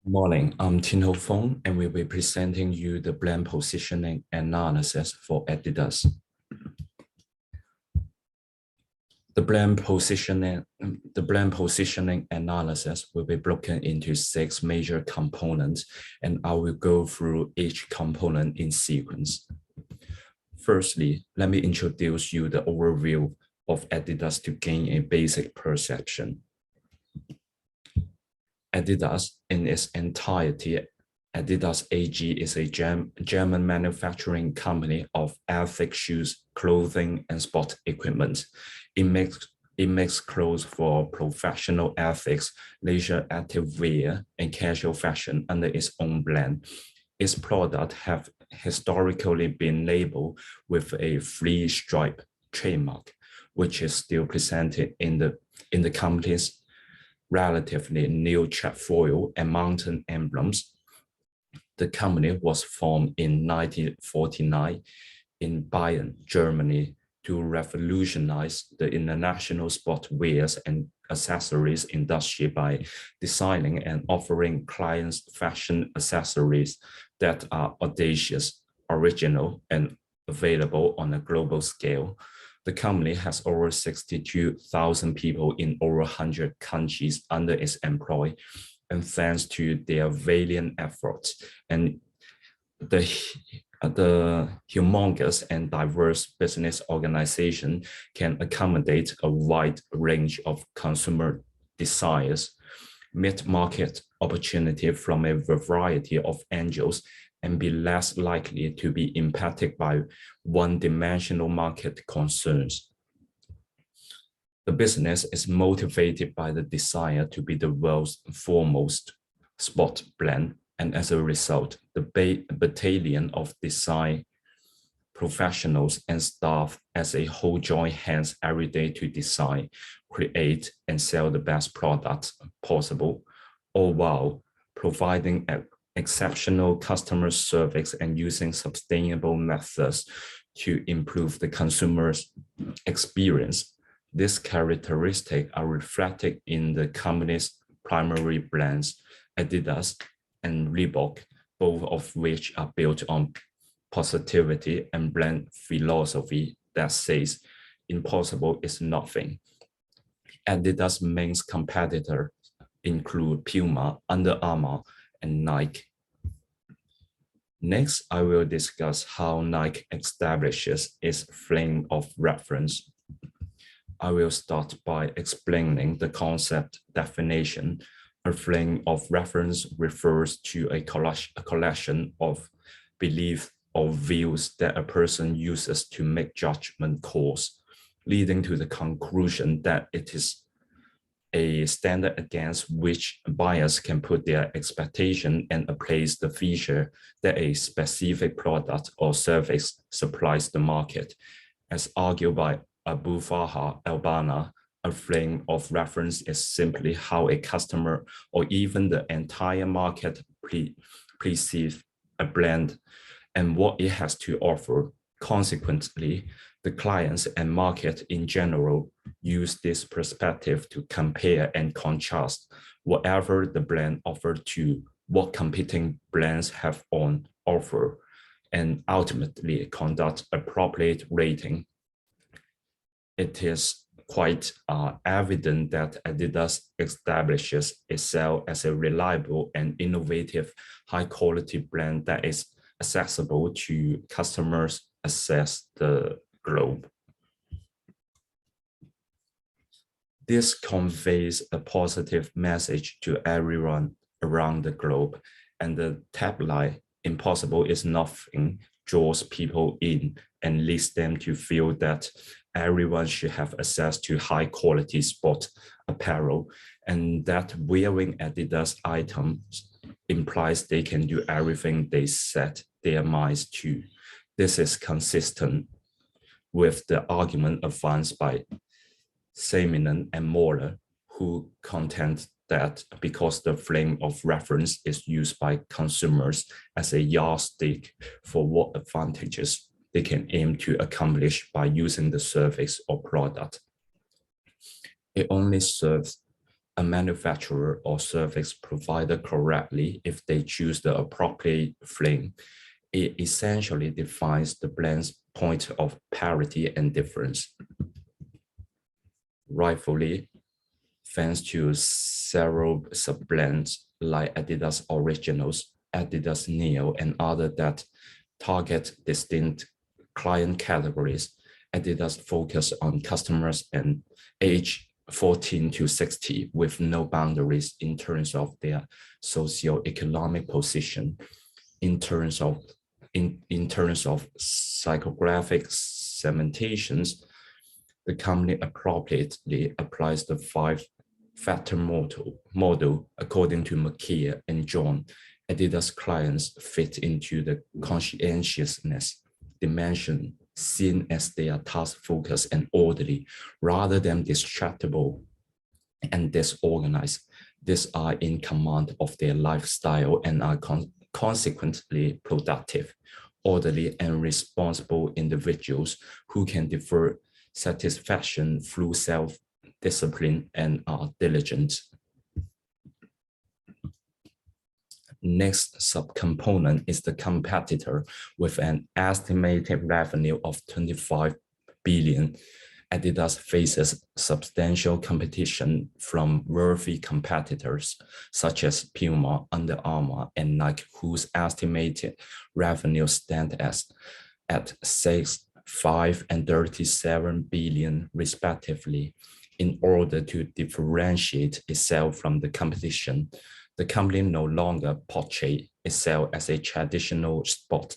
Morning, I'm Tin Ho Fong, and we'll be presenting you the brand positioning analysis for Adidas. The brand positioning analysis will be broken into 6 major components, and I will go through each component in sequence. Firstly, let me introduce you the overview of Adidas to gain a basic perception. Adidas in its entirety, Adidas AG is a German manufacturing company of athletic shoes, clothing, and sport equipment. It makes clothes for professional athletes, leisure active wear, and casual fashion under its own brand. Its products have historically been labeled with a three-stripe trademark, which is still presented in the company's relatively new trefoil and mountain emblems. The company was formed in 1949 in Bayern, Germany, to revolutionize the international sportswear and accessories industry by designing and offering clients fashion accessories that are audacious, original, and available on a global scale. The company has over 62,000 people in over 100 countries under its employ, and thanks to their valiant efforts and the humongous and diverse business organization can accommodate a wide range of consumer desires, meet market opportunity from a variety of angles, and be less likely to be impacted by one-dimensional market concerns. The business is motivated by the desire to be the world's foremost sport brand, and as a result, the battalion of design professionals and staff as a whole join hands every day to design, create, and sell the best products possible, all while providing exceptional customer service and using sustainable methods to improve the consumer's experience. These characteristics are reflected in the company's primary brands, Adidas and Reebok, both of which are built on positivity and brand philosophy that says impossible is nothing. Adidas' main competitors include Puma, Under Armour, and Nike. Next, I will discuss how Nike establishes its frame of reference. I will start by explaining the concept definition. A frame of reference refers to a collection of beliefs or views that a person uses to make judgment calls, leading to the conclusion that it is a standard against which buyers can put their expectation and appraise the feature that a specific product or service supplies the market. As argued by Abu Farha al-Banna, a frame of reference is simply how a customer or even the entire market perceives a brand and what it has to offer. Consequently, the clients and market in general use this perspective to compare and contrast whatever the brand offered to what competing brands have on offer, and ultimately conduct appropriate rating. It is quite evident that Adidas establishes itself as a reliable and innovative, high-quality brand that is accessible to customers across the globe. This conveys a positive message to everyone around the globe, and the tagline "Impossible is nothing" draws people in and leads them to feel that everyone should have access to high-quality sport apparel, and that wearing Adidas items implies they can do everything they set their minds to. This is consistent with the argument advanced by Salminen and Moller, who contend that because the frame of reference is used by consumers as a yardstick for what advantages they can aim to accomplish by using the service or product, it only serves a manufacturer or service provider correctly if they choose the appropriate frame. It essentially defines the brand's point of parity and difference. Rightfully, thanks to several sub-brands like Adidas Originals, Adidas Neo, and others that target distinct client categories, Adidas focus on customers and age 14 to 60 with no boundaries in terms of their socio-economic position, in terms of psychographic segmentations. The company appropriately applies the five-factor model according to McKeer and John. Adidas clients fit into the conscientiousness dimension, seen as they are task-focused and orderly, rather than distractible and disorganized. These are in command of their lifestyle and are consequently productive, orderly, and responsible individuals who can defer satisfaction through self-discipline and are diligent. Next subcomponent is the competitor with an estimated revenue of 25 billion. Adidas faces substantial competition from worthy competitors such as Puma, Under Armour, and Nike, whose estimated revenue stand at 6, 5, and 37 billion respectively. In order to differentiate itself from the competition, the company no longer portrays itself as a traditional sport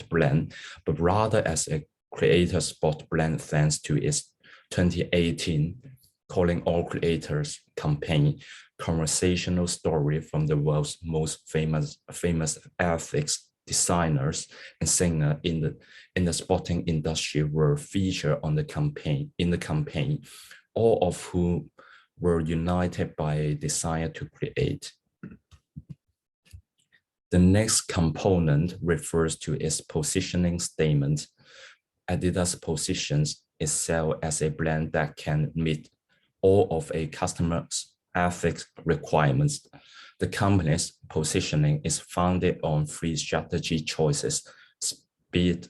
brand, but rather as a creator sport brand thanks to its 2018 Calling All Creators campaign, conversational story from the world's most famous athletes, designers, and singers in the sporting industry were featured on the campaign, all of whom were united by a desire to create. The next component refers to its positioning statement. Adidas positions itself as a brand that can meet all of a customer's ethics requirements. The company's positioning is founded on three strategy choices: speed,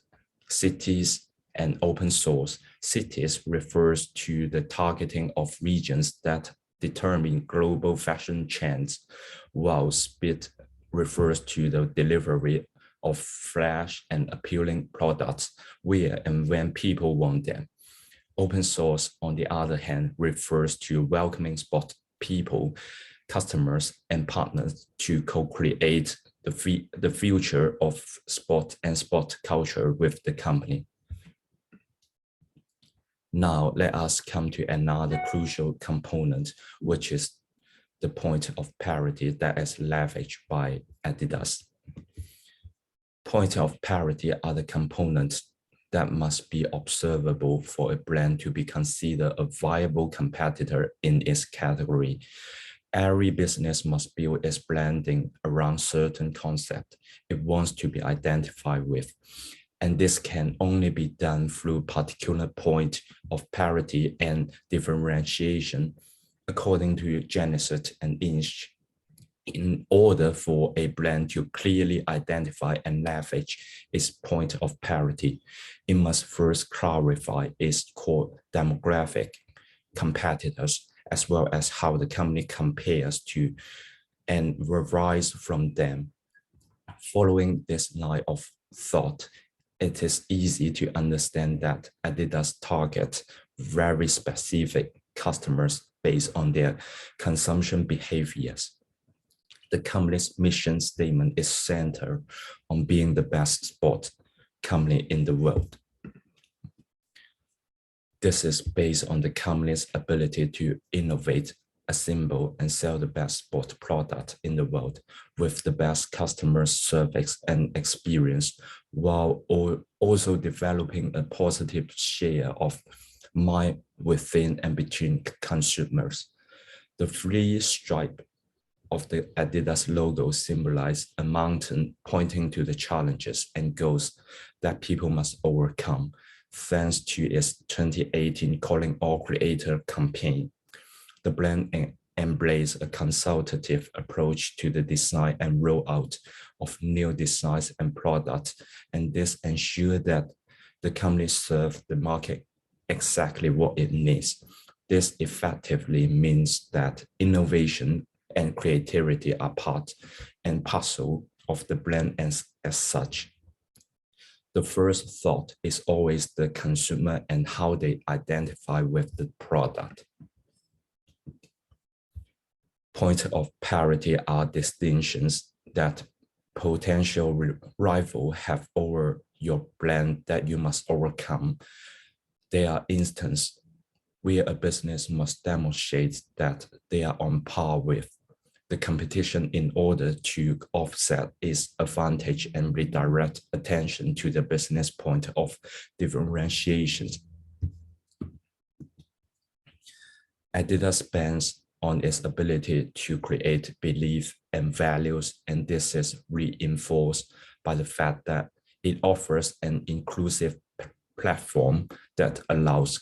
cities, and open source. Cities refers to the targeting of regions that determine global fashion trends, while speed refers to the delivery of fresh and appealing products where and when people want them. Open source, on the other hand, refers to welcoming sport people, customers, and partners to co-create the future of sport and sport culture with the company. Now, let us come to another crucial component, which is the point of parity that is leveraged by Adidas. Point of parity are the components that must be observable for a brand to be considered a viable competitor in its category. Every business must build its branding around certain concept it wants to be identified with. And this can only be done through particular point of parity and differentiation, according to Genesis and Inch. In order for a brand to clearly identify and leverage its point of parity, it must first clarify its core demographic, competitors, as well as how the company compares to and varies from them. Following this line of thought, it is easy to understand that Adidas targets very specific customers based on their consumption behaviors. The company's mission statement is centered on being the best sport company in the world. This is based on the company's ability to innovate, assemble, and sell the best sport product in the world with the best customer service and experience, while also developing a positive share of mind within and between consumers. The three stripes of the Adidas logo symbolize a mountain pointing to the challenges and goals that people must overcome, thanks to its 2018 Calling All Creator campaign. The brand embrace a consultative approach to the design and rollout of new designs and products, and this ensures that the company serves the market exactly what it needs. This effectively means that innovation and creativity are part and parcel of the brand as such. The first thought is always the consumer and how they identify with the product. Points of parity are distinctions that potential rival have over your brand that you must overcome. They are instances where a business must demonstrate that they are on par with the competition in order to offset its advantage and redirect attention to the business point of differentiation. Adidas bands on its ability to create belief and values, and this is reinforced by the fact that it offers an inclusive platform that allows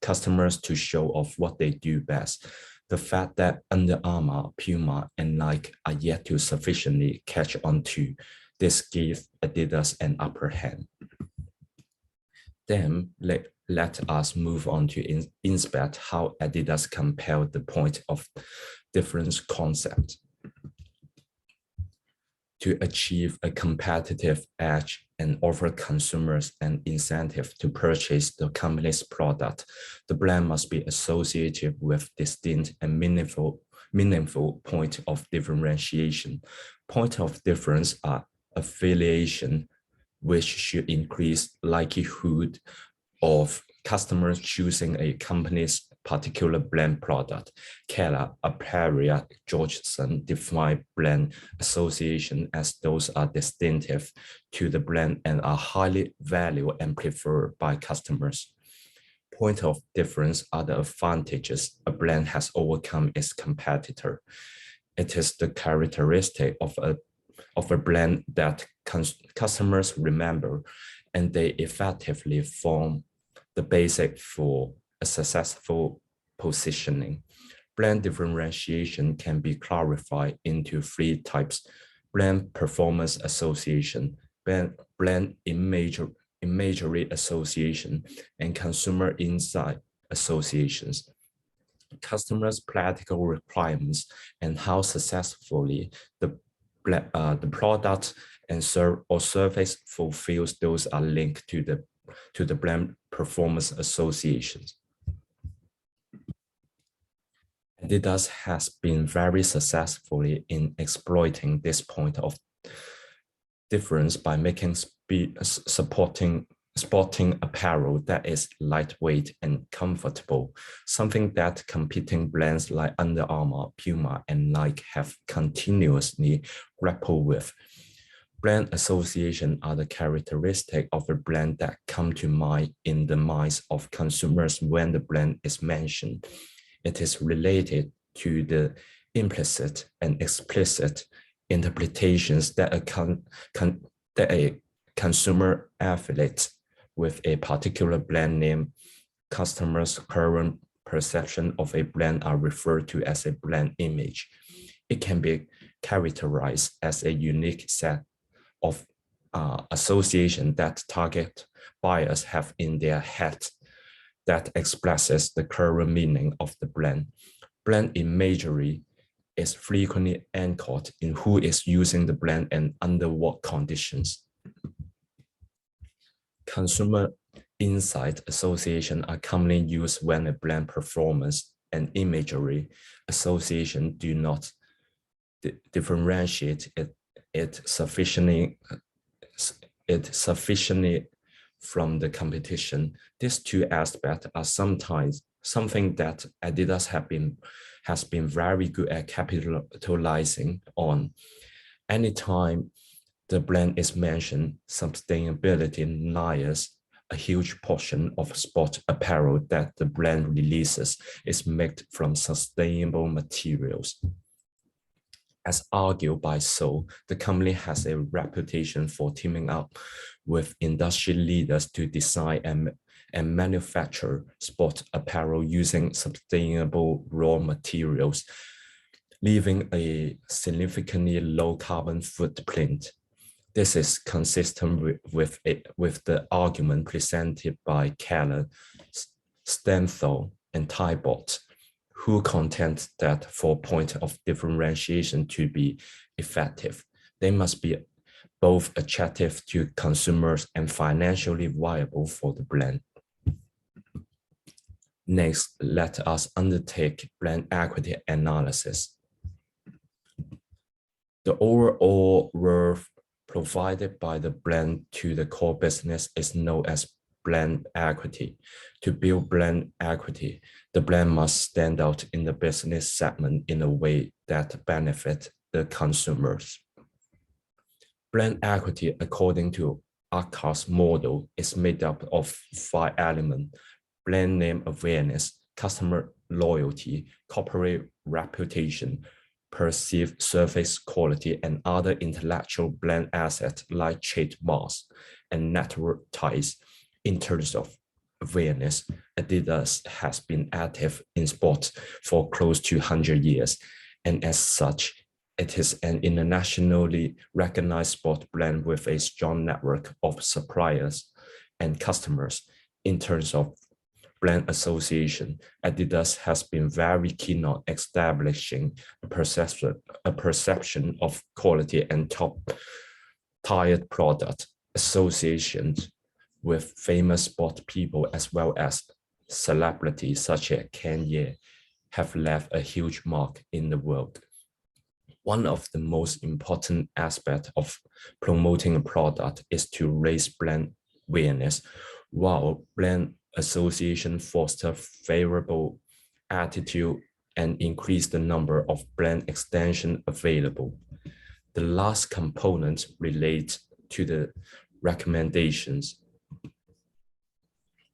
customers to show off what they do best. The fact that Under Armour, Puma, and Nike are yet to sufficiently catch on to this gives Adidas an upper hand. Then let us move on to inspect how Adidas compelled the point of difference concept. To achieve a competitive edge and offer consumers an incentive to purchase the company's product, the brand must be associated with distinct and meaningful point of differentiation. Point of difference are affiliation, which should increase likelihood of customers choosing a company's particular brand product. Keller, Aperia, Georgeson define brand association as those are distinctive to the brand and are highly valued and preferred by customers. Point of difference are the advantages a brand has overcome its competitor. It is the characteristic of a brand that customers remember, and they effectively form the basic for a successful positioning. Brand differentiation can be clarified into three types: brand performance association, brand imagery association, and consumer insight associations. Customers' practical requirements and how successfully the product and service fulfills those are linked to the brand performance associations. Adidas has been very successfully in exploiting this point of difference by making sporting apparel that is lightweight and comfortable, something that competing brands like Under Armour, Puma, and Nike have continuously grappled with. Brand association are the characteristic of a brand that come to mind in the minds of consumers when the brand is mentioned. It is related to the implicit and explicit interpretations that a consumer affiliate with a particular brand name. Customers' current perception of a brand are referred to as a brand image. It can be characterized as a unique set of association that target buyers have in their head that expresses the current meaning of the brand. Brand imagery is frequently anchored in who is using the brand and under what conditions. Consumer insight association are commonly used when a brand performance and imagery association do not differentiate it sufficiently from the competition. These two aspects are sometimes something that Adidas has been very good at capitalizing on. Anytime the brand is mentioned, sustainability lies a huge portion of sport apparel that the brand releases is made from sustainable materials. As argued by Seoul, the company has a reputation for teaming up with industry leaders to design and manufacture sport apparel using sustainable raw materials. leaving a significantly low carbon footprint. This is consistent with the argument presented by Keller, Stenthal, and Tybalt, who contend that for point of differentiation to be effective, they must be both attractive to consumers and financially viable for the brand. Next, let us undertake brand equity analysis. The overall worth provided by the brand to the core business is known as brand equity. To build brand equity, the brand must stand out in the business segment in a way that benefits the consumers. Brand equity, according to Akar's model, is made up of 5 elements: brand name awareness, customer loyalty, corporate reputation, perceived service quality, and other intellectual brand assets like trademarks and network ties. In terms of awareness, Adidas has been active in sports for close to 100 years, and as such, it is an internationally recognized sport brand with a strong network of suppliers and customers. In terms of brand association, Adidas has been very keen on establishing a perception of quality and top-tier product associations with famous sport people as well as celebrities such as Kanye have left a huge mark in the world. One of the most important aspects of promoting a product is to raise brand awareness, while brand association foster favorable attitude and increase the number of brand extensions available. The last component relates to the recommendations.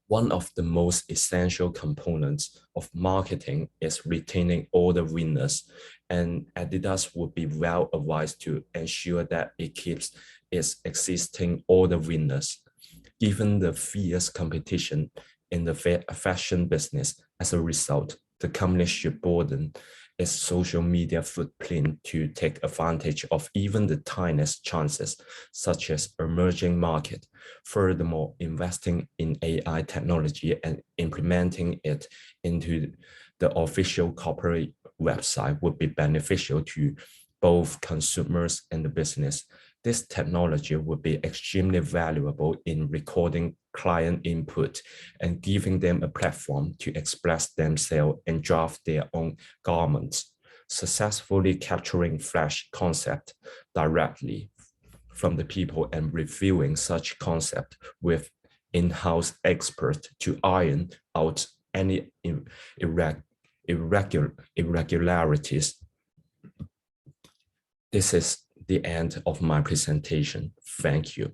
One of the most essential components of marketing is retaining all the winners, and Adidas would be well advised to ensure that it keeps its existing all the winners. Given the fierce competition in the fashion business, as a result, the company should broaden its social media footprint to take advantage of even the tiniest chances, such as emerging market. Furthermore, investing in AI technology and implementing it into the official corporate website would be beneficial to both consumers and the business. This technology would be extremely valuable in recording client input and giving them a platform to express themselves and draft their own garments, successfully capturing fresh concept directly from the people and reviewing such concept with in-house experts to iron out any irregularities. This is the end of my presentation. Thank you.